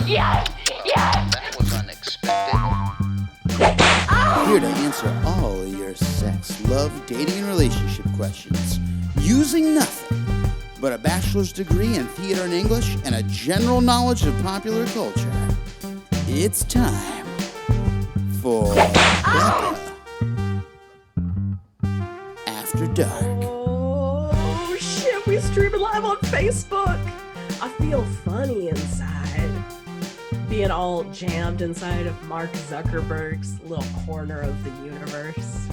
Yes! Yes! That was unexpected. Here to answer all your sex, love, dating, and relationship questions using nothing but a bachelor's degree in theater and English and a general knowledge of popular culture. It's time for Becca After Dark. Oh, shit, we streaming live on Facebook. I feel funny inside. Being all jammed inside of Mark Zuckerberg's little corner of the universe.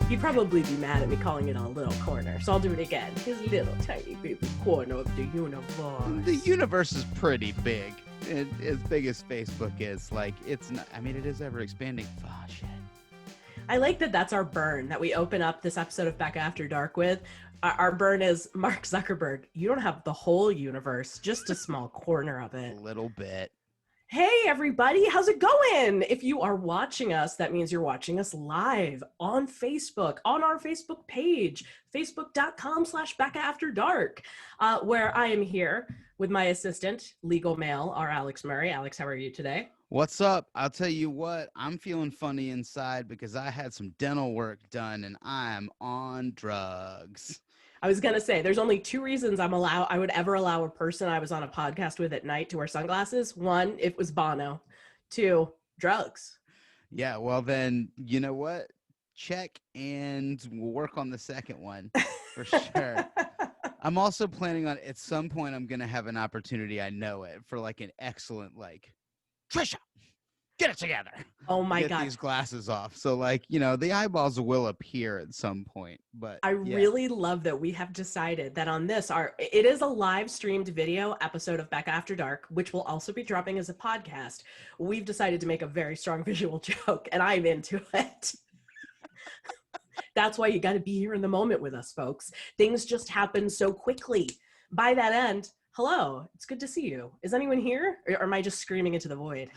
He'd probably be mad at me calling it a little corner, so I'll do it again. His little tiny baby corner of the universe. The universe is pretty big. As big as Facebook is. Like, it's not, I mean, it is ever expanding. Oh, shit. I like that that's our burn that we open up this episode of Becca After Dark with. Our burn is Mark Zuckerberg. You don't have the whole universe, just a small corner of it. A little bit. Hey, everybody. How's it going? If you are watching us, that means you're watching us live on Facebook, on our Facebook page, facebook.com/Becca After Dark, where I am here with my assistant, legal male, our Alex Murray. Alex, how are you today? What's up? I'll tell you what, I'm feeling funny inside because I had some dental work done and I'm on drugs. I was going to say, there's only two reasons I would ever allow a person I was on a podcast with at night to wear sunglasses. One, it was Bono. Two, drugs. Yeah, well then, you know what? Check and we'll work on the second one for sure. I'm also planning on, at some point, I'm going to have an opportunity, I know it, for like an excellent, like, Trisha, get it together. Oh my get God. These glasses off. So like, you know, the eyeballs will appear at some point, but I yeah. really love that we have decided that on this, it is a live streamed video episode of Becca After Dark, which will also be dropping as a podcast. We've decided to make a very strong visual joke and I'm into it. That's why you got to be here in the moment with us, folks. Things just happen so quickly. By that end, hello, it's good to see you. Is anyone here? Or am I just screaming into the void?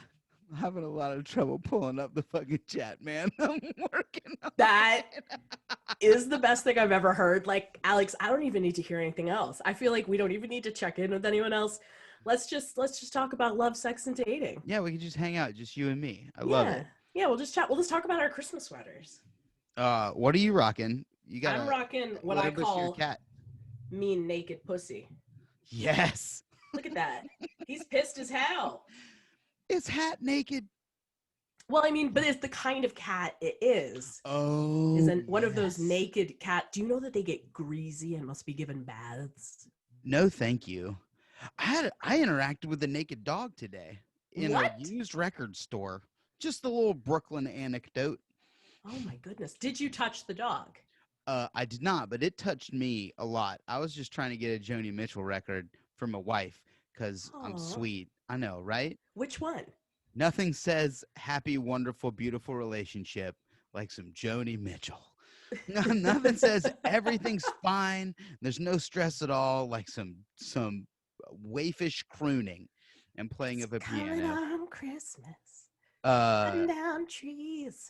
I'm having a lot of trouble pulling up the fucking chat, man. I'm working on That it. is the best thing I've ever heard. Like, Alex, I don't even need to hear anything else. I feel like we don't even need to check in with anyone else. Let's just talk about love, sex, and dating. Yeah, we can just hang out, just you and me. I love it. Yeah, we'll just chat. We'll just talk about our Christmas sweaters. What are you rocking? You got I'm rocking what I call cat. mean naked pussy. Yes. Look at that. He's pissed as hell. It's hat naked. Well, I mean, but it's the kind of cat it is. Oh. Isn't one of those naked cat. Do you know that they get greasy and must be given baths? No, thank you. I interacted with a naked dog today in What? a used record store. Just a little Brooklyn anecdote. Oh my goodness. Did you touch the dog? I did not, but it touched me a lot. I was just trying to get a Joni Mitchell record for my wife because I'm Aw. sweet. I know, right? Which one? Nothing says happy, wonderful, beautiful relationship like some Joni Mitchell. Nothing says everything's fine. There's no stress at all like some waifish crooning and playing of a Coming piano. on Christmas. Cutting Uh, down trees.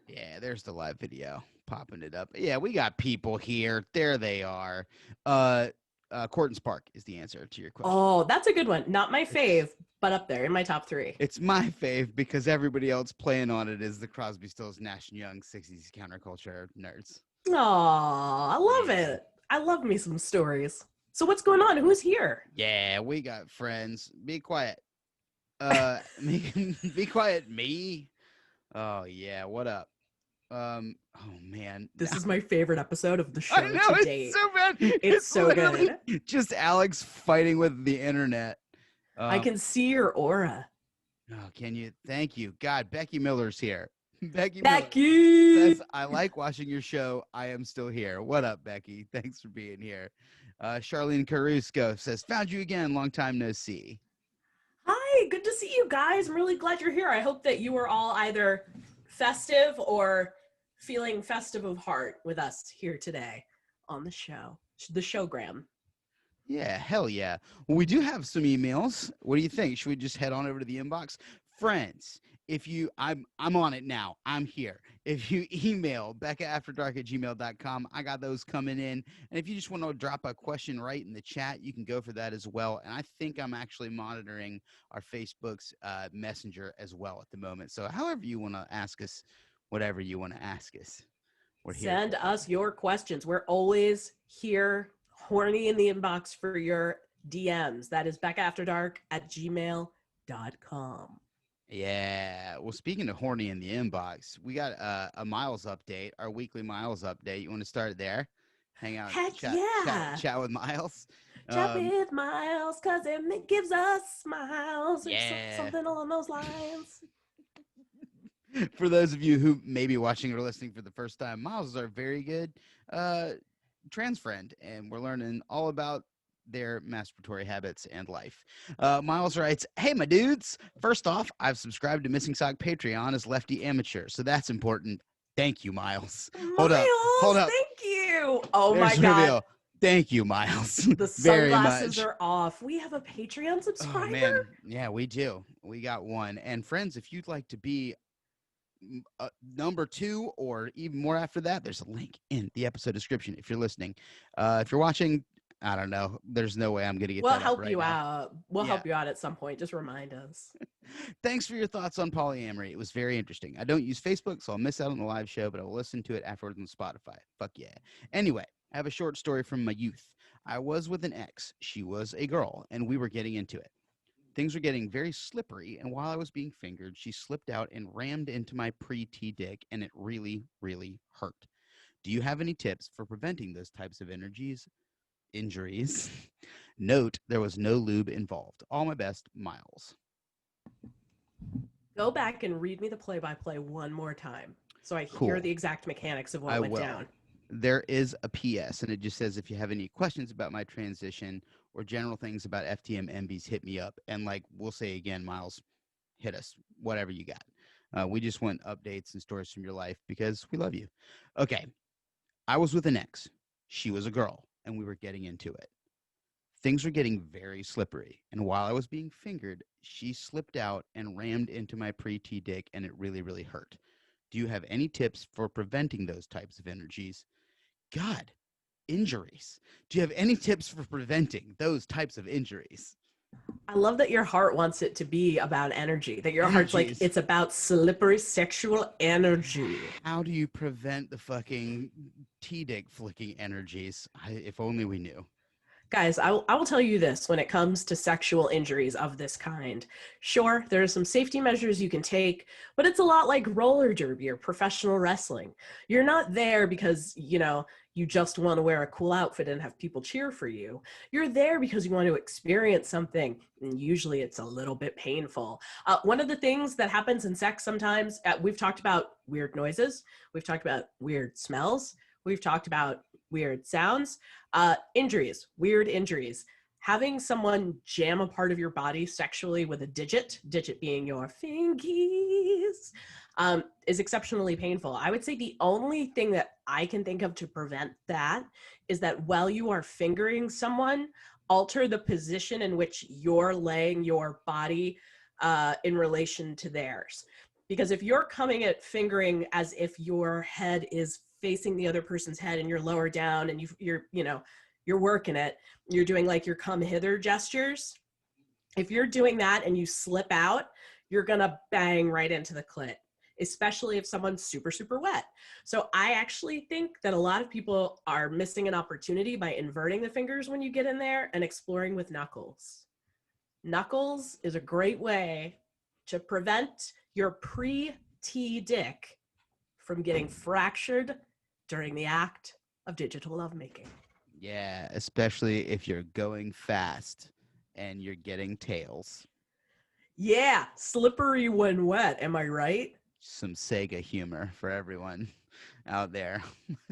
yeah, there's the live video. Popping it up. Yeah, we got people here. There they are. Court and Spark is the answer to your question. Oh, that's a good one. Not my fave, but up there in my top 3. It's my fave because everybody else playing on it is the Crosby, Stills, Nash & Young 60s counterculture nerds. Aw, I love it. I love me some stories. So what's going on? Who's here? Yeah, we got friends. Be quiet. Be quiet, me. Oh yeah, what up? Oh man, This is my favorite episode of the show I know to it's date. so bad. It's so literally good. Just Alex fighting with the internet. I can see your aura. Oh, can you? Thank you. God, Becky Miller's here. Miller Becky! says, I like watching your show. I am still here. What up, Becky? Thanks for being here. Charlene Carusco says, found you again. Long time no see. Hi, good to see you guys. I'm really glad you're here. I hope that you are all either festive or feeling festive of heart with us here today on the show, the showgram. Yeah, hell yeah. Well, we do have some emails. What do you think? Should we just head on over to the inbox? Friends, if you, I'm on it now. I'm here. If you email beccaafterdark@gmail.com, I got those coming in. And if you just want to drop a question right in the chat, you can go for that as well. And I think I'm actually monitoring our Facebook's messenger as well at the moment. So however you want to ask us, whatever you want to ask us, we're here Send for it. us your questions. We're always here, horny in the inbox for your DMs. That is beccaafterdark@gmail.com. Yeah. Well, speaking of horny in the inbox, we got a Miles update, our weekly Miles update. You want to start there? Hang out, Heck chat, chat, yeah. chat with Miles. Chat Um, with Miles, cause it gives us smiles or yeah. something along those lines. For those of you who may be watching or listening for the first time, Miles is our very good uh, trans friend, and we're learning all about their masturbatory habits and life. Miles writes, "Hey, my dudes. First off, I've subscribed to Missing Sock Patreon as Lefty Amateur, so that's important. Thank you, Miles. Hold up, hold Miles, up. thank you. Oh my There's the God. reveal. Thank you, Miles, The very sunglasses much." are off. We have a Patreon Oh subscriber. man, yeah, we do. We got one. And friends, if you'd like to be number 2 or even more after that, there's a link in the episode description if you're listening. If you're watching, I don't know, there's no way I'm gonna get We'll that up help right you now. out. We'll Yeah. help you out at some point. Just remind us. Thanks for your thoughts on polyamory. It was very interesting. I don't use Facebook, so I'll miss out on the live show, but I will listen to it afterwards on Spotify. Fuck yeah. Anyway, I have a short story from my youth. I was with an ex. She was a girl, and we were getting into it. Things were getting very slippery, and while I was being fingered, she slipped out and rammed into my pre-T dick, and it really, really hurt. Do you have any tips for preventing those types of injuries? Note, there was no lube involved. All my best, Miles. Go back and read me the play-by-play one more time so I hear Cool. the exact mechanics of what I went will. down. There is a PS, and it just says if you have any questions about my transition or general things about FTM MBs, hit me up. And like we'll say again, Miles, hit us, whatever you got. We just want updates and stories from your life because we love you. Okay. I was with an ex. She was a girl, and we were getting into it. Things were getting very slippery, and while I was being fingered, she slipped out and rammed into my pre-T dick, and it really, really hurt. Do you have any tips for preventing those types of energies? God, injuries. Do you have any tips for preventing those types of injuries? I love that your heart wants it to be about energy, that your heart's like, Energies. it's about slippery sexual energy. How do you prevent the fucking T dick flicking energies? If only we knew. Guys, I will tell you this when it comes to sexual injuries of this kind. Sure, there are some safety measures you can take, but it's a lot like roller derby or professional wrestling. You're not there because, you just want to wear a cool outfit and have people cheer for you. You're there because you want to experience something, and usually it's a little bit painful. One of the things that happens in sex sometimes, we've talked about weird noises, we've talked about weird smells, we've talked about weird sounds. Injuries, weird injuries. Having someone jam a part of your body sexually with a digit being your fingies, is exceptionally painful. I would say the only thing that I can think of to prevent that is that while you are fingering someone, alter the position in which you're laying your body in relation to theirs. Because if you're coming at fingering as if your head is facing the other person's head and you're lower down and you're working it, you're doing like your come hither gestures. If you're doing that and you slip out, you're gonna bang right into the clit, especially if someone's super, super wet. So I actually think that a lot of people are missing an opportunity by inverting the fingers when you get in there and exploring with knuckles. Knuckles is a great way to prevent your pre-T dick from getting fractured during the act of digital lovemaking. Yeah, especially if you're going fast and you're getting tails. Yeah, slippery when wet, am I right? Some Sega humor for everyone out there.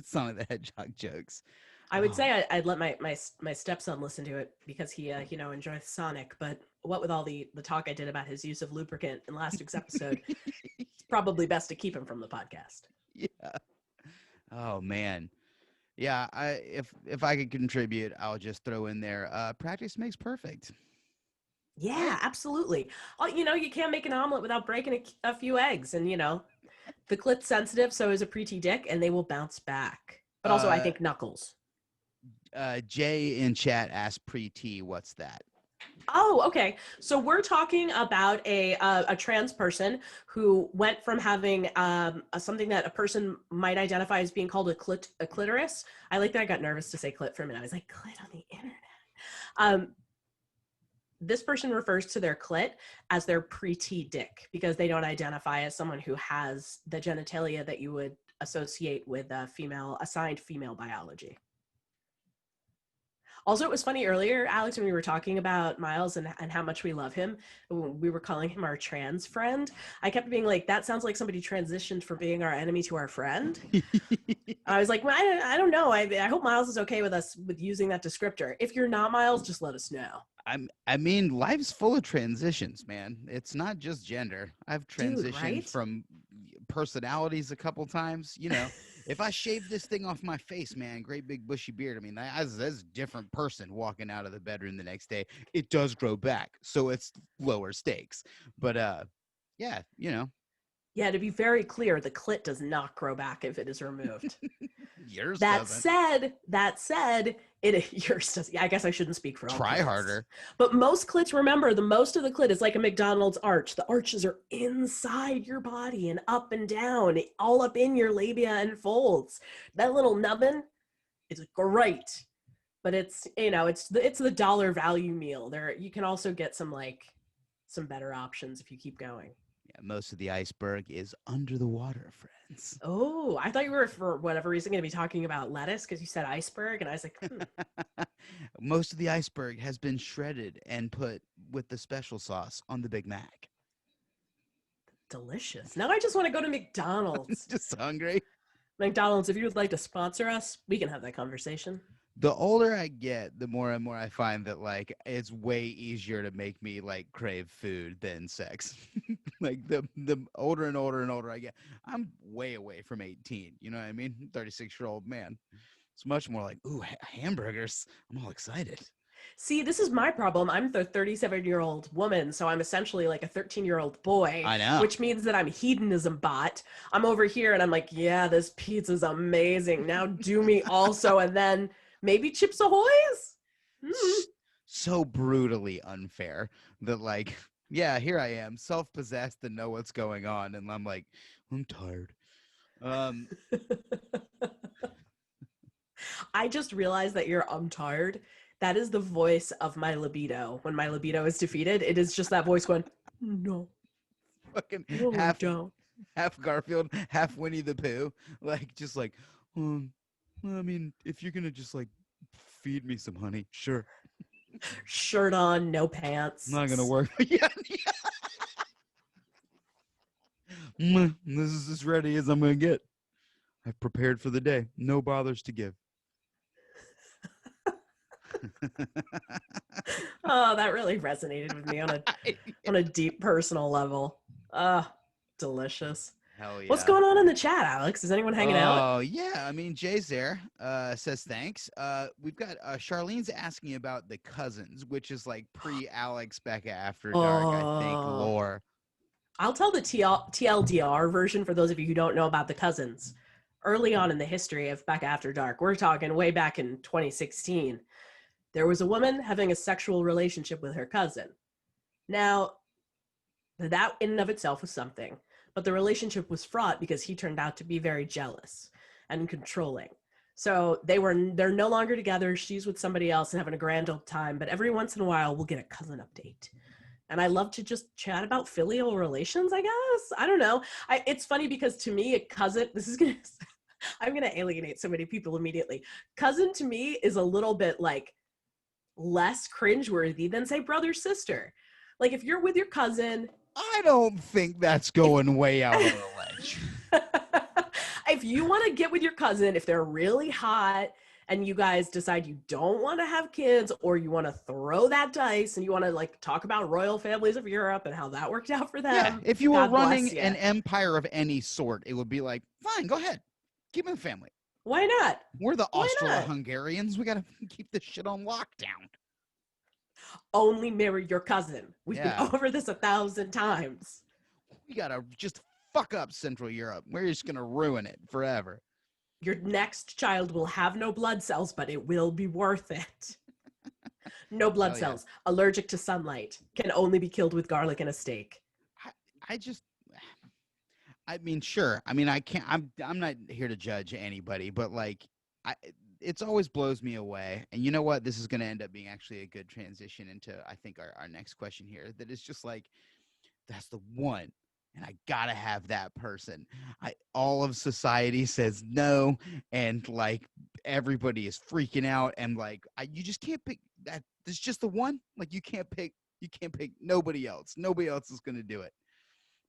Sonic the Hedgehog jokes. I would say I'd let my stepson listen to it because he enjoys Sonic, but what with all the talk I did about his use of lubricant in last week's episode, it's probably best to keep him from the podcast. Yeah. Oh man. Yeah, if I could contribute, I'll just throw in there. Practice makes perfect. Yeah, absolutely. You can't make an omelet without breaking a few eggs, and The clit's sensitive, so is a preety dick, and they will bounce back. But also, I Uh, think knuckles. Jay in chat asked pre-T, what's that? Oh, okay. So we're talking about a trans person who went from having something that a person might identify as being called a clitoris. I like that I got nervous to say clit for a minute. I was like, clit on the internet. This person refers to their clit as their preety dick because they don't identify as someone who has the genitalia that you would associate with assigned female biology. Also, it was funny earlier, Alex, when we were talking about Miles and how much we love him, we were calling him our trans friend. I kept being like, that sounds like somebody transitioned from being our enemy to our friend. I was like, well, I don't know. I hope Miles is okay with us with using that descriptor. If you're not Miles, just let us know. I mean, life's full of transitions, man. It's not just gender. I've transitioned right? from personalities a couple times. You know, if I shave this thing off my face, man, great big bushy beard. I mean, that's a different person walking out of the bedroom the next day. It does grow back, so it's lower stakes. But yeah, you know. Yeah, to be very clear, the clit does not grow back if it is removed. Yours That doesn't. said, yours does. Yeah, I guess I shouldn't speak for all Try clits. harder. But most clits, remember, the most of the clit is like a McDonald's arch. The arches are inside your body and up and down, all up in your labia and folds. That little nubbin is great, but it's the dollar value meal. There, you can also get some better options if you keep going. Yeah, most of the iceberg is under the water, friends. Oh, I thought you were, for whatever reason, going to be talking about lettuce because you said iceberg. And I was like, Most of the iceberg has been shredded and put with the special sauce on the Big Mac. delicious. Now I just want to go to McDonald's. Just hungry. McDonald's, if you would like to sponsor us, we can have that conversation. The older I get, the more and more I find that like it's way easier to make me like crave food than sex. Like the older and older and older I get, I'm way away from 18. You know what I mean? 36-year-old man. It's much more like, ooh, hamburgers. I'm all excited. See, this is my problem. I'm the 37-year-old woman, so I'm essentially like a 13-year-old boy, I know. which means that I'm hedonism bot. I'm over here and I'm like, yeah, this pizza's amazing. Now do me also, and then maybe Chips Ahoy's? So brutally unfair that like, yeah, here I am, self-possessed and know what's going on, and I'm like, I'm tired. I just realized that I'm tired. That is the voice of my libido. When my libido is defeated, it is just that voice going, no, fucking no, half Garfield, half Winnie the Pooh, like just like, I mean, if you're gonna just like feed me some honey, sure. Shirt on, no pants. Not gonna work. Yeah. This is as ready as I'm gonna get. I've prepared for the day. No bothers to give. Oh, that really resonated with me on a deep personal level. Delicious. Hell yeah. What's going on in the chat, Alex? Is anyone hanging out? Oh yeah, I mean Jay's there. Says thanks. We've got Charlene's asking about the cousins, which is like pre-Alex Becca After Dark, I think, lore. I'll tell the TLDR version for those of you who don't know about the cousins. Early on in the history of Becca After Dark, we're talking way back in 2016, there was a woman having a sexual relationship with her cousin. Now, that in and of itself was something, but the relationship was fraught because he turned out to be very jealous and controlling. So they're no longer together. She's with somebody else and having a grand old time, but every once in a while we'll get a cousin update. And I love to just chat about filial relations, I guess. I don't know. It's funny because to me, a cousin, I'm going to alienate so many people immediately. Cousin to me is a little bit like less cringeworthy than say brother, sister. Like if you're with your cousin. I don't think that's going way out on a ledge. If you want to get with your cousin, if they're really hot, and you guys decide you don't want to have kids, or you want to throw that dice and you want to like talk about royal families of Europe and how that worked out for them. Yeah, if you were running an empire of any sort, it would be like, fine, go ahead. Keep it a family. Why not? We're the Austro-Hungarians. We got to keep this shit on lockdown. Only marry your cousin. We've been over this 1,000 times. We got to just fuck up Central Europe. We're just going to ruin it forever. Your next child will have no blood cells, but it will be worth it. No blood Hell yeah. cells. Allergic to sunlight. Can only be killed with garlic and a steak. I mean, sure. I mean, I'm not here to judge anybody, but like, it's always blows me away. And you know what? This is going to end up being actually a good transition into, I think, our next question here. That is just like, that's the one. And I gotta have that person. All of society says no, and like everybody is freaking out, and like you just can't pick that. There's just the one. Like you can't pick nobody else. Nobody else is gonna do it.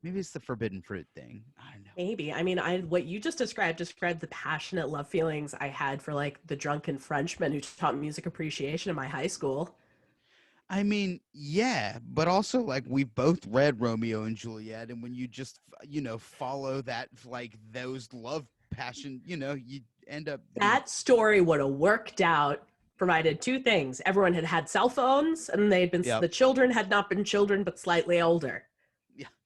Maybe it's the forbidden fruit thing. I don't know. Maybe. I mean, what you just described the passionate love feelings I had for like the drunken Frenchman who taught music appreciation in my high school. I mean, yeah, but also like we've both read Romeo and Juliet, and when you just follow that, like those love passion, you end up That story would have worked out provided two things. Everyone had had cell phones, and the children had not been children but slightly older.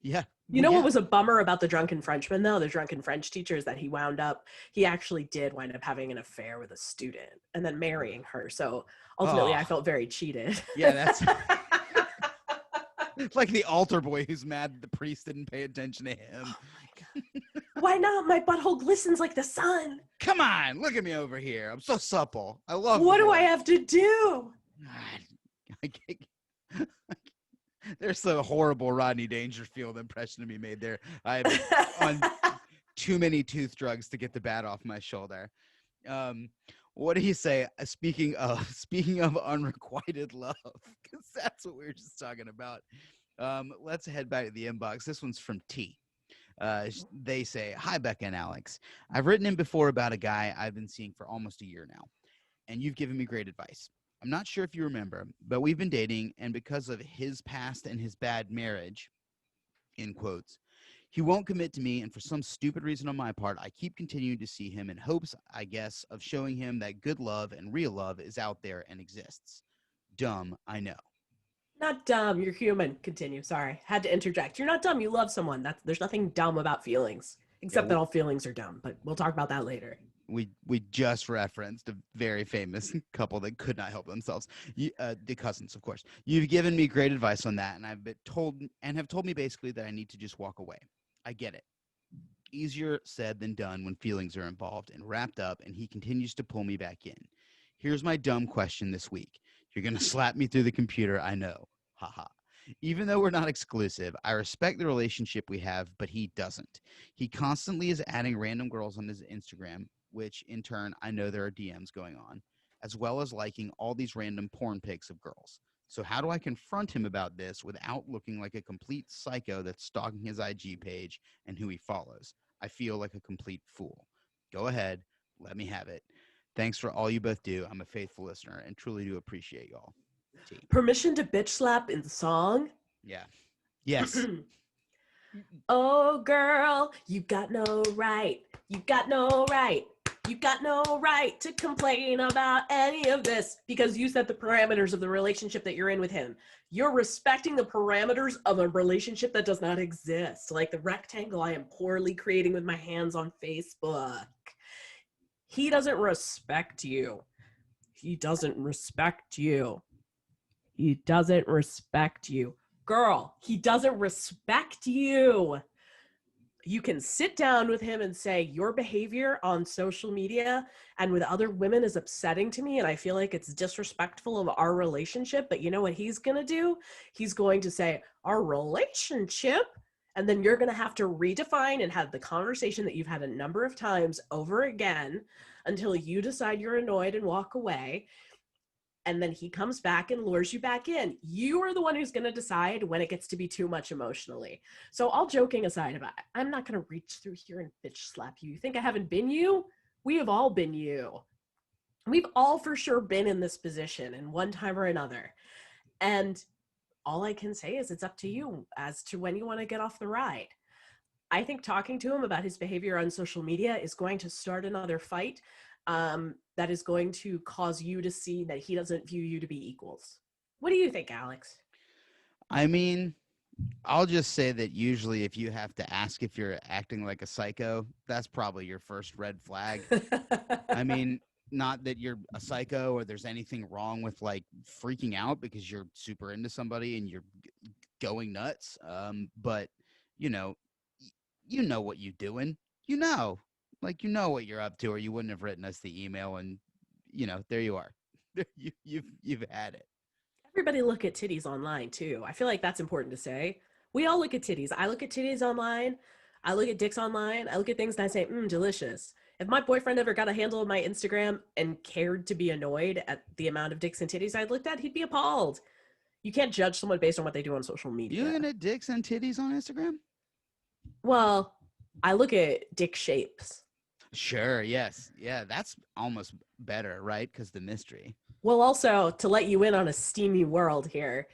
Yeah. You know what was a bummer about the drunken Frenchman, though? The drunken French teacher is that he actually did wind up having an affair with a student and then marrying her. So ultimately, I felt very cheated. Yeah, that's like the altar boy who's mad that the priest didn't pay attention to him. Oh my God. Why not? My butthole glistens like the sun. Come on, look at me over here. I'm so supple. I love What do I have to do? There's a horrible Rodney Dangerfield impression to be made there. I'm on too many tooth drugs to get the bat off my shoulder. What do you say? Speaking of unrequited love, because that's what we were just talking about. Let's head back to the inbox. This one's from T. They say, "Hi, Becca and Alex. I've written in before about a guy I've been seeing for almost a year now, and you've given me great advice. I'm not sure if you remember, but we've been dating, and because of his past and his bad marriage, in quotes, he won't commit to me, and for some stupid reason on my part, I keep continuing to see him in hopes, I guess, of showing him that good love and real love is out there and exists. Dumb, I know." Not dumb. You're human. Continue. Sorry. Had to interject. You're not dumb. You love someone. There's nothing dumb about feelings, except that all feelings are dumb, but we'll talk about that later. We just referenced a very famous couple that could not help themselves. The cousins, of course. You've given me great advice on that, and have told me basically that I need to just walk away. I get it. Easier said than done when feelings are involved and wrapped up, and he continues to pull me back in. Here's my dumb question this week. You're going to slap me through the computer, I know. Haha. Even though we're not exclusive, I respect the relationship we have, but he doesn't. He constantly is adding random girls on his Instagram, which in turn, I know there are DMs going on, as well as liking all these random porn pics of girls. So how do I confront him about this without looking like a complete psycho that's stalking his IG page and who he follows? I feel like a complete fool. Go ahead. Let me have it. Thanks for all you both do. I'm a faithful listener and truly do appreciate y'all. T. Permission to bitch slap in the song? Yeah. Yes. Oh, girl, you got no right. You got no right. You got no right to complain about any of this because you set the parameters of the relationship that you're in with him. You're respecting the parameters of a relationship that does not exist, like the rectangle I am poorly creating with my hands on Facebook. He doesn't respect you. He doesn't respect you. He doesn't respect you. Girl, he doesn't respect you. You can sit down with him and say, your behavior on social media and with other women is upsetting to me, and I feel like it's disrespectful of our relationship. But you know what he's going to do? He's going to say, our relationship? And then you're going to have to redefine and have the conversation that you've had a number of times over again until you decide you're annoyed and walk away. And then he comes back and lures you back in. You are the one who's going to decide when it gets to be too much emotionally. So all joking aside about it, I'm not going to reach through here and bitch slap you. You think I haven't been you? We have all been you. We've all for sure been in this position in one time or another. And all I can say is it's up to you as to when you want to get off the ride. I think talking to him about his behavior on social media is going to start another fight. That is going to cause you to see that he doesn't view you to be equals. What do you think, Alex? I mean, I'll just say that usually if you have to ask if you're acting like a psycho, that's probably your first red flag. I mean, not that you're a psycho or there's anything wrong with like freaking out because you're super into somebody and you're going nuts. But you know, you know what you're doing. You know, like you know what you're up to, or you wouldn't have written us the email. And there you are. You've had it. Everybody look at titties online too. I feel like that's important to say. We all look at titties. I look at titties online. I look at dicks online. I look at things and I say, delicious. If my boyfriend ever got a handle of my Instagram and cared to be annoyed at the amount of dicks and titties I'd looked at, he'd be appalled. You can't judge someone based on what they do on social You media. looking at dicks and titties on Instagram? Well, I look at dick shapes. Sure. Yes. Yeah. That's almost better, right? Because the mystery. Well, also, to let you in on a steamy world here,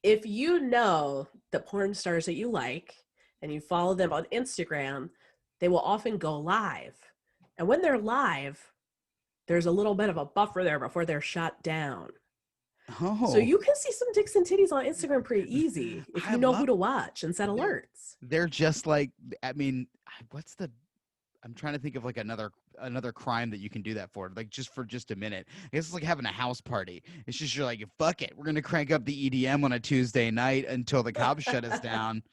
if you know the porn stars that you like and you follow them on Instagram, they will often go live. And when they're live, there's a little bit of a buffer there before they're shut down. So Oh, you can see some dicks and titties on Instagram pretty easy if I you know who love. to watch and set They're alerts. they're just like. I mean, what's the? I'm trying to think of like another crime that you can do that for, like just for just a minute. I guess it's like having a house party. It's just you're like, fuck it, we're gonna crank up the EDM on a Tuesday night until the cops shut us down.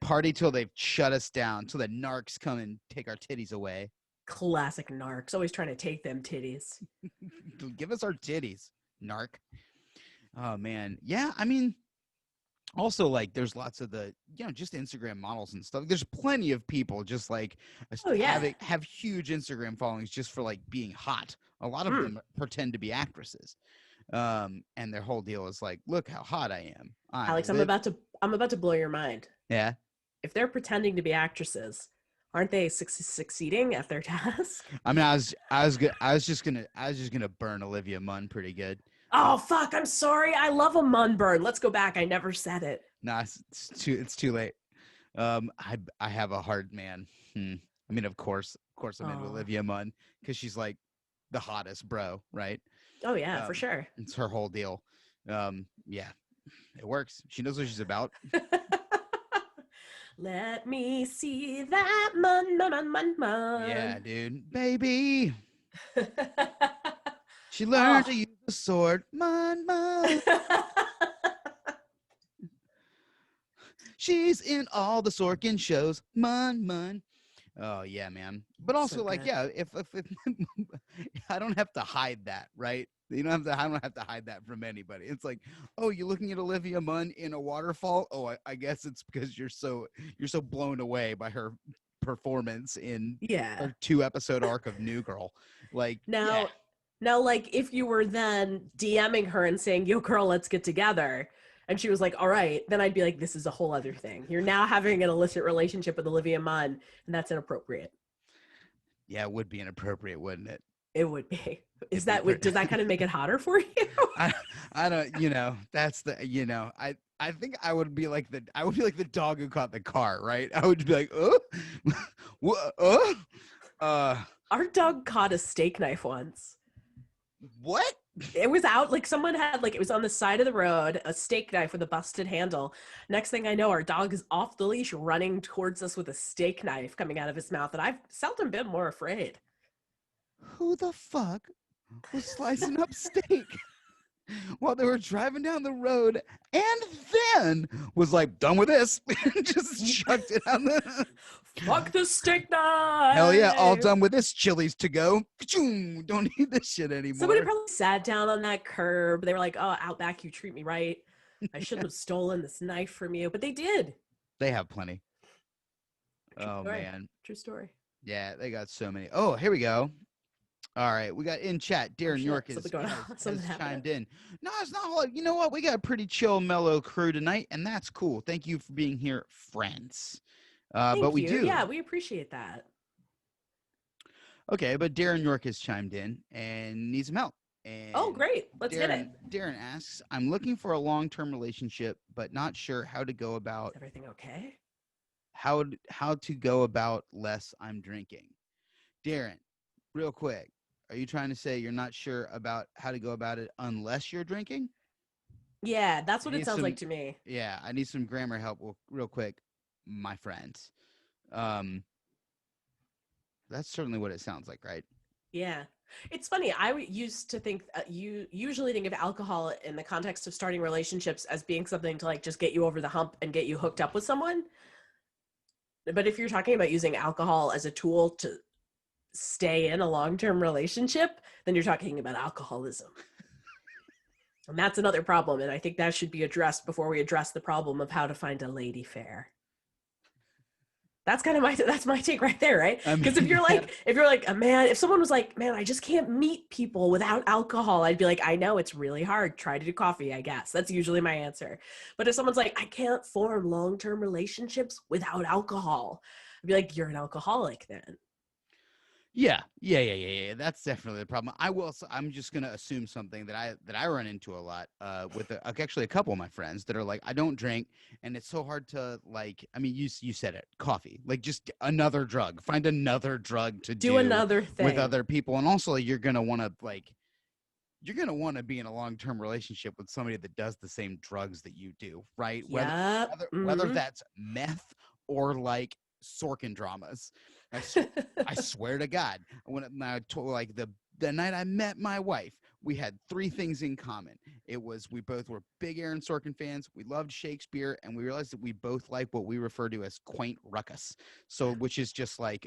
Party till they've shut us down, till the narcs come and take our titties away. Classic narcs, always trying to take them titties. Give us our titties, narc. Oh man, yeah. I mean, also like there's lots of the just Instagram models and stuff. There's plenty of people just like Oh, yeah. have huge Instagram followings just for like being hot. A lot of Mm. them pretend to be actresses, and their whole deal is like, look how hot I am. Alex, I'm about to blow your mind. Yeah. If they're pretending to be actresses, aren't they succeeding at their task? I mean, I was just gonna burn Olivia Munn pretty good. Oh, fuck, I'm sorry. I love a mun burn. Let's go back. I never said it. Nah, it's too late. I have a hard man. I mean, of course I'm into Oh, Olivia Munn because she's like the hottest bro, right? oh yeah, for sure. It's her whole deal. Yeah, it works. She knows what she's about. Let me see that mun. Yeah, dude, baby. Oh. She learned to use the sword. Mun. She's in all the Sorkin shows. Mun. Oh yeah, man. But also, So like, good. yeah, if I don't have to hide that, right? You don't have to. I don't have to hide that from anybody. It's like, oh, you're looking at Olivia Munn in a waterfall. Oh, I guess it's because you're so blown away by her performance in Yeah. her 2-episode arc of New Girl. Like, yeah. Now, like, if you were then DMing her and saying, yo, girl, let's get together, and she was like, all right, then I'd be like, this is a whole other thing. You're now having an illicit relationship with Olivia Munn, and that's inappropriate. Yeah, it would be inappropriate, wouldn't it? It would be. It'd be pretty- Does that kind of make it hotter for you? I don't, that's the, I think I would be like the dog who caught the car, right? I would be like, Our dog caught a steak knife once. what? It was out, like someone had, like, it was on the side of the road, a steak knife with a busted handle. Next thing I know, our dog is off the leash running towards us with a steak knife coming out of his mouth, and I've seldom been more afraid. Who the fuck was slicing up steak while they were driving down the road and then was like, done with this, and just chucked it on the Fuck the steak knife! hell yeah, all done with this, Chili's to go. Don't need this shit anymore. Somebody probably sat down on that curb. They were like, oh, Outback, you treat me right. I shouldn't have stolen this knife from you. But they did. They have plenty. True Oh story. man. True story. Yeah, they got so many. Oh, here we go. All right, we got in chat. Darren shit, York something going on. has Something happening. chimed in. No, it's not. You know what? We got a pretty chill, mellow crew tonight, and that's cool. Thank you for being here, friends. Thank but we you. do. Yeah, we appreciate that. Okay, but Darren York has chimed in and needs some help. And Oh, great. Let's hit it. Darren asks, I'm looking for a long-term relationship, but not sure how to go about Is everything okay? how to go about less I'm drinking. Darren, real quick, are you trying to say you're not sure about how to go about it unless you're drinking? Yeah, that's I what it need sounds like some, to me. yeah, I need some grammar help real quick, my friends. Um, that's certainly what it sounds like, right? Yeah. It's funny. Used to think you usually think of alcohol in the context of starting relationships as being something to like just get you over the hump and get you hooked up with someone. But if you're talking about using alcohol as a tool to stay in a long-term relationship, then you're talking about alcoholism. And that's another problem. And I think that should be addressed before we address the problem of how to find a lady fair. That's kind of that's my take right there, right? I Because if mean, you're that, like if you're like a man, if someone was like, man, I just can't meet people without alcohol, I'd be like, I know it's really hard. Try to do coffee, I guess. That's usually my answer. But if someone's like, I can't form long-term relationships without alcohol, I'd be like, you're an alcoholic then. yeah. That's definitely the problem. I'm just gonna assume something that I run into a lot with actually a couple of my friends that are like, I don't drink, and it's so hard to like. I mean, you said it, coffee. Like just another drug. Find another drug to Do do another with thing. other people, and also like, you're gonna want to be in a long-term relationship with somebody that does the same drugs that you do, right? Yep. Whether that's meth or like Sorkin dramas. I, sw- I swear to God, like the night I met my wife, we had three things in common. It was we both were big Aaron Sorkin fans. We loved Shakespeare, and we realized that we both like what we refer to as quaint ruckus. So, which is just like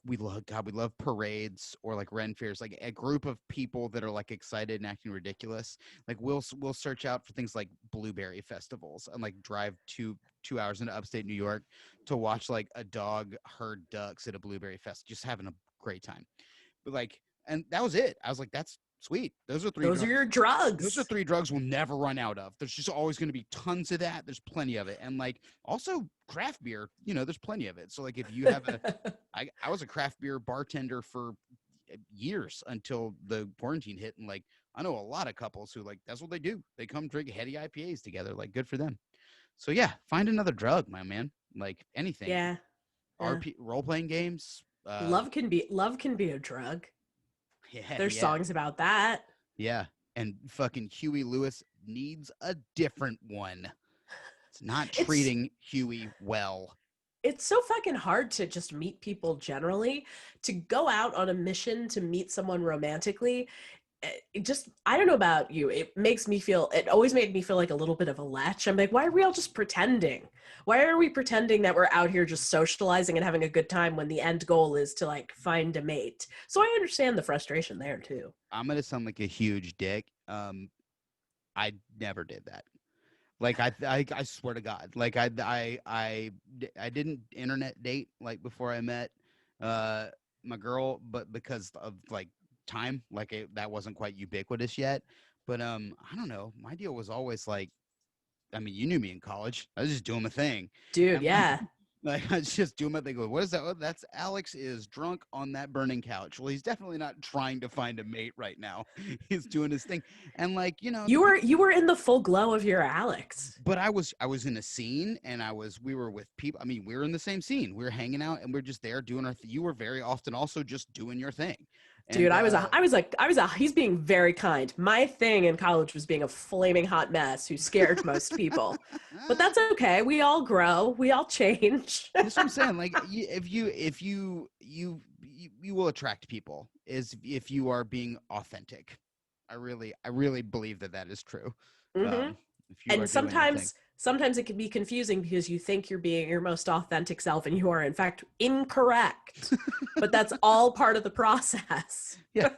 we love parades or like Ren fairs, like a group of people that are like excited and acting ridiculous. Like we'll search out for things like blueberry festivals and like drive 2 hours into upstate New York to watch like a dog herd ducks at a blueberry fest, just having a great time. But like, and that was it. I was like, that's sweet. Those are three Those are drugs. your Those are drugs. thrue drugs we'll never run out of. There's just always going to be tons of that. There's plenty of it. And like also craft beer, there's plenty of it. So like if you have I was a craft beer bartender for years until the quarantine hit. And like, I know a lot of couples who like, that's what they do. They come drink heady IPAs together. Like good for them. So yeah, find another drug, my man. Like anything. Yeah. Yeah. Role playing games. Love can be a drug. Yeah, There's yeah, songs about that. yeah. And fucking Huey Lewis needs a different one. It's not It's treating Huey well. it's so fucking hard to just meet people generally. To go out on a mission to meet someone romantically, it just, I don't know about you, it always made me feel like a little bit of a latch. I'm like, why are we all just pretending? Why are we pretending that we're out here just socializing and having a good time when the end goal is to like find a mate? So I understand the frustration there too. I'm gonna sound like a huge dick. I never did that. Like I swear to God, like I didn't internet date like before I met uh my girl, but because of like time, like that wasn't quite ubiquitous yet. But I don't know. My deal was always like, I mean, you knew me in college. I was just doing my thing, Dude, and like yeah. like I was just doing my thing. What is that? Oh, that's Alex is drunk on that burning couch. Well, he's definitely not trying to find a mate right now. He's doing his thing, and like You were in the full glow of your Alex. but I was in a scene, and we were with people. I mean, we were in the same scene. We were hanging out, and we're just there doing you were very often also just doing your thing. Dude, And he's being very kind. My thing in college was being a flaming hot mess who scared most people. But that's okay. We all grow. We all change. that's what I'm saying. Like you will attract people is if you are being authentic. I really believe that is true. hmm Um, if you are And doing your thing. sometimes it can be confusing because you think you're being your most authentic self and you are in fact incorrect. But that's all part of the process. Yeah.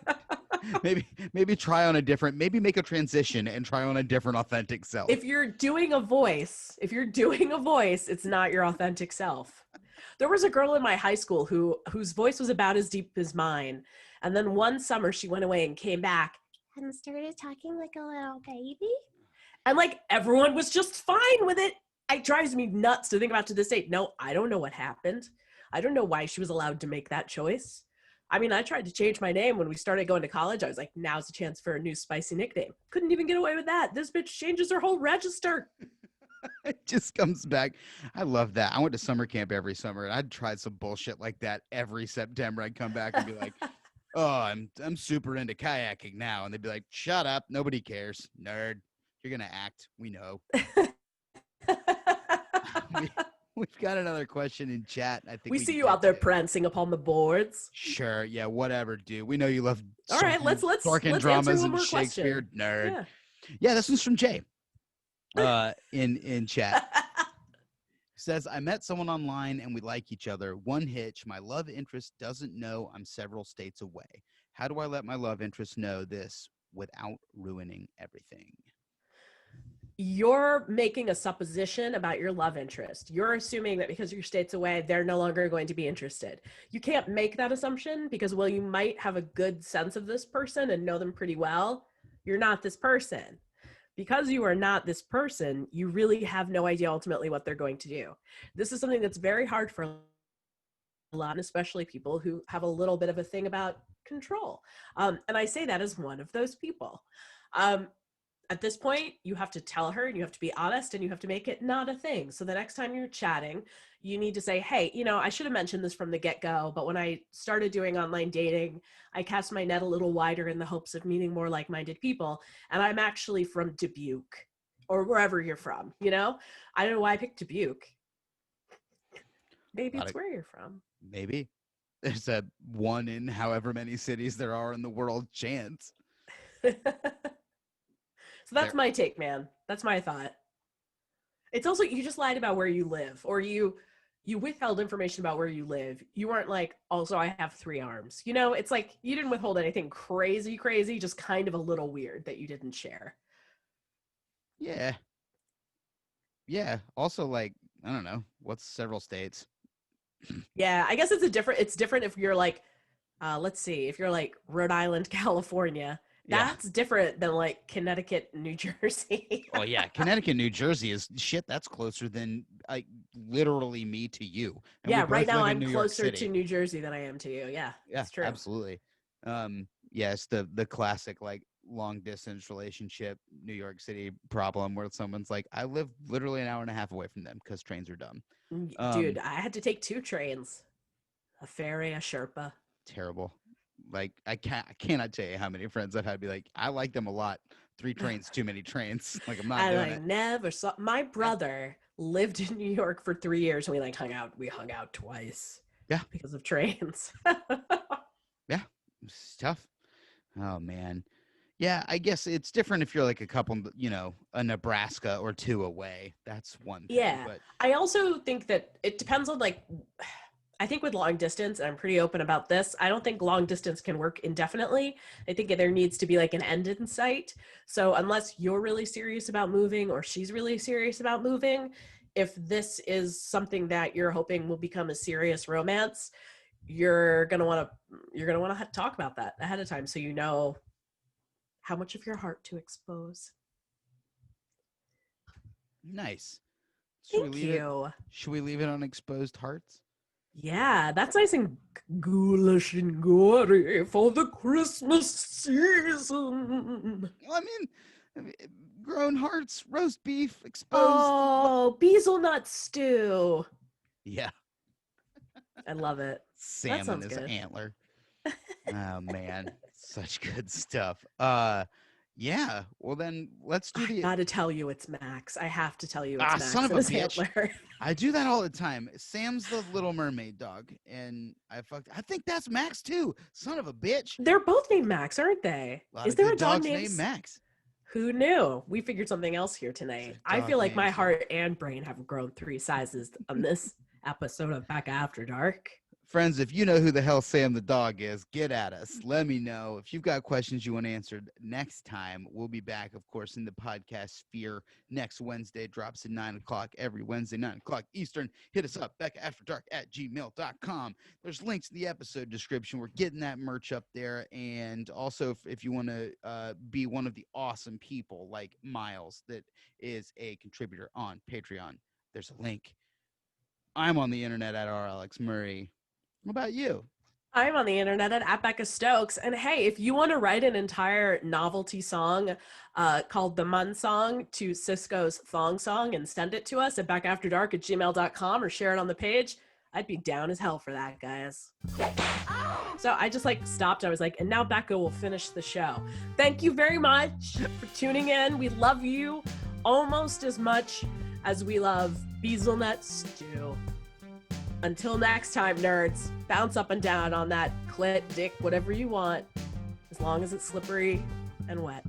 Maybe try on a different, maybe make a transition and try on a different authentic self. If you're doing a voice, it's not your authentic self. There was a girl in my high school whose voice was about as deep as mine. And then one summer she went away and came back and started talking like a little baby. And like everyone was just fine with it. It drives me nuts to think about to this day. No, I don't know what happened. I don't know why she was allowed to make that choice. I mean, I tried to change my name when we started going to college. I was like, now's a chance for a new spicy nickname. Couldn't even get away with that. This bitch changes her whole register. It just comes back. I love that. I went to summer camp every summer, and I'd try some bullshit like that every September. I'd come back and be like, "Oh, I'm super into kayaking now," and they'd be like, "Shut up, nobody cares, nerd. You're gonna act. We know. we, we've got another question in chat. I think We we see can you out there get to. prancing upon the boards. Sure. Yeah. Whatever, dude. We know you love All right, let's Sorkin answer dramas one and more Shakespeare. question. Nerd. Yeah. Yeah. This one's from Jay. In chat. Says, I met someone online and we like each other. One hitch, my love interest doesn't know I'm several states away. How do I let my love interest know this without ruining everything? You're making a supposition about your love interest. You're assuming that because you're states away, they're no longer going to be interested. You can't make that assumption because while you might have a good sense of this person and know them pretty well, you're not this person. Because you are not this person, you really have no idea ultimately what they're going to do. This is something that's very hard for a lot, especially people who have a little bit of a thing about control. And I say that as one of those people. At this point, you have to tell her and you have to be honest and you have to make it not a thing. So the next time you're chatting, you need to say, hey, I should have mentioned this from the get-go, but when I started doing online dating, I cast my net a little wider in the hopes of meeting more like-minded people. And I'm actually from Dubuque or wherever you're from, I don't know why I picked Dubuque. Maybe it's where you're from. Maybe. There's a 1 in however many cities there are in the world chance. So that's my take, man. That's my thought. It's also, you just lied about where you live, or you withheld information about where you live. You weren't like, also, I have 3 arms. It's like you didn't withhold anything crazy, just kind of a little weird that you didn't share. Yeah. Yeah. Also, like, I don't know, what's several states? Yeah, I guess it's different if you're like, let's see, if you're like Rhode Island, California. That's different than like Connecticut, New Jersey. Oh yeah, Connecticut, New Jersey is shit. That's closer than like literally me to you. And yeah, right now I'm closer to New Jersey than I am to you. Yeah, that's true. Absolutely. It's the classic like long distance relationship New York City problem where someone's like, I live literally an hour and a half away from them because trains are dumb. Dude, I had to take 2 trains, a ferry, a Sherpa. Terrible. Like I cannot tell you how many friends I've had be like, I like them a lot. 3 trains, too many trains. Like I'm not doing it. Never saw my brother lived in New York for 3 years and we hung out twice. Yeah. Because of trains. Yeah. It's tough. Oh man. Yeah, I guess it's different if you're like a couple, a Nebraska or 2 away. That's one thing. Yeah. But I also think that it depends on I think with long distance, and I'm pretty open about this, I don't think long distance can work indefinitely. I think there needs to be like an end in sight. So unless you're really serious about moving or she's really serious about moving, if this is something that you're hoping will become a serious romance, you're gonna want to talk about that ahead of time so you know how much of your heart to expose. Nice. Thank you. Should we leave it on exposed hearts? Yeah, that's nice and ghoulish and gory for the Christmas season. I mean, grown hearts, roast beef, exposed. Oh, beezelnut stew. Yeah. I love it. Sam and his antler. Oh, man. Such good stuff. Yeah. Well, then let's do I gotta tell you it's Max. I have to tell you it's Max. Son of a bitch. Antler. I do that all the time. Sam's the Little Mermaid dog, and I think that's Max too. Son of a bitch. They're both named Max, aren't they? Is there a dog named Max? Who knew? We figured something else here tonight. I feel like my heart and brain have grown 3 sizes on this episode of Becca After Dark. Friends, if you know who the hell Sam the dog is, get at us. Let me know. If you've got questions you want answered next time, we'll be back, of course, in the podcast sphere next Wednesday. Drops at 9 o'clock every Wednesday, 9 o'clock Eastern. Hit us up, BeccaAfterDark@gmail.com. There's links in the episode description. We're getting that merch up there. And also, if you want to be one of the awesome people like Miles that is a contributor on Patreon, there's a link. I'm on the internet at @RAlexMurray. What about you? I'm on the internet at Becca Stokes. And hey, if you want to write an entire novelty song called The Mun Song to Cisco's Thong Song and send it to us at BeccaAfterDark@gmail.com or share it on the page, I'd be down as hell for that, guys. So I just like stopped. I was like, and now Becca will finish the show. Thank you very much for tuning in. We love you almost as much as we love hazelnut stew. Until next time, nerds, bounce up and down on that clit, dick, whatever you want, as long as it's slippery and wet.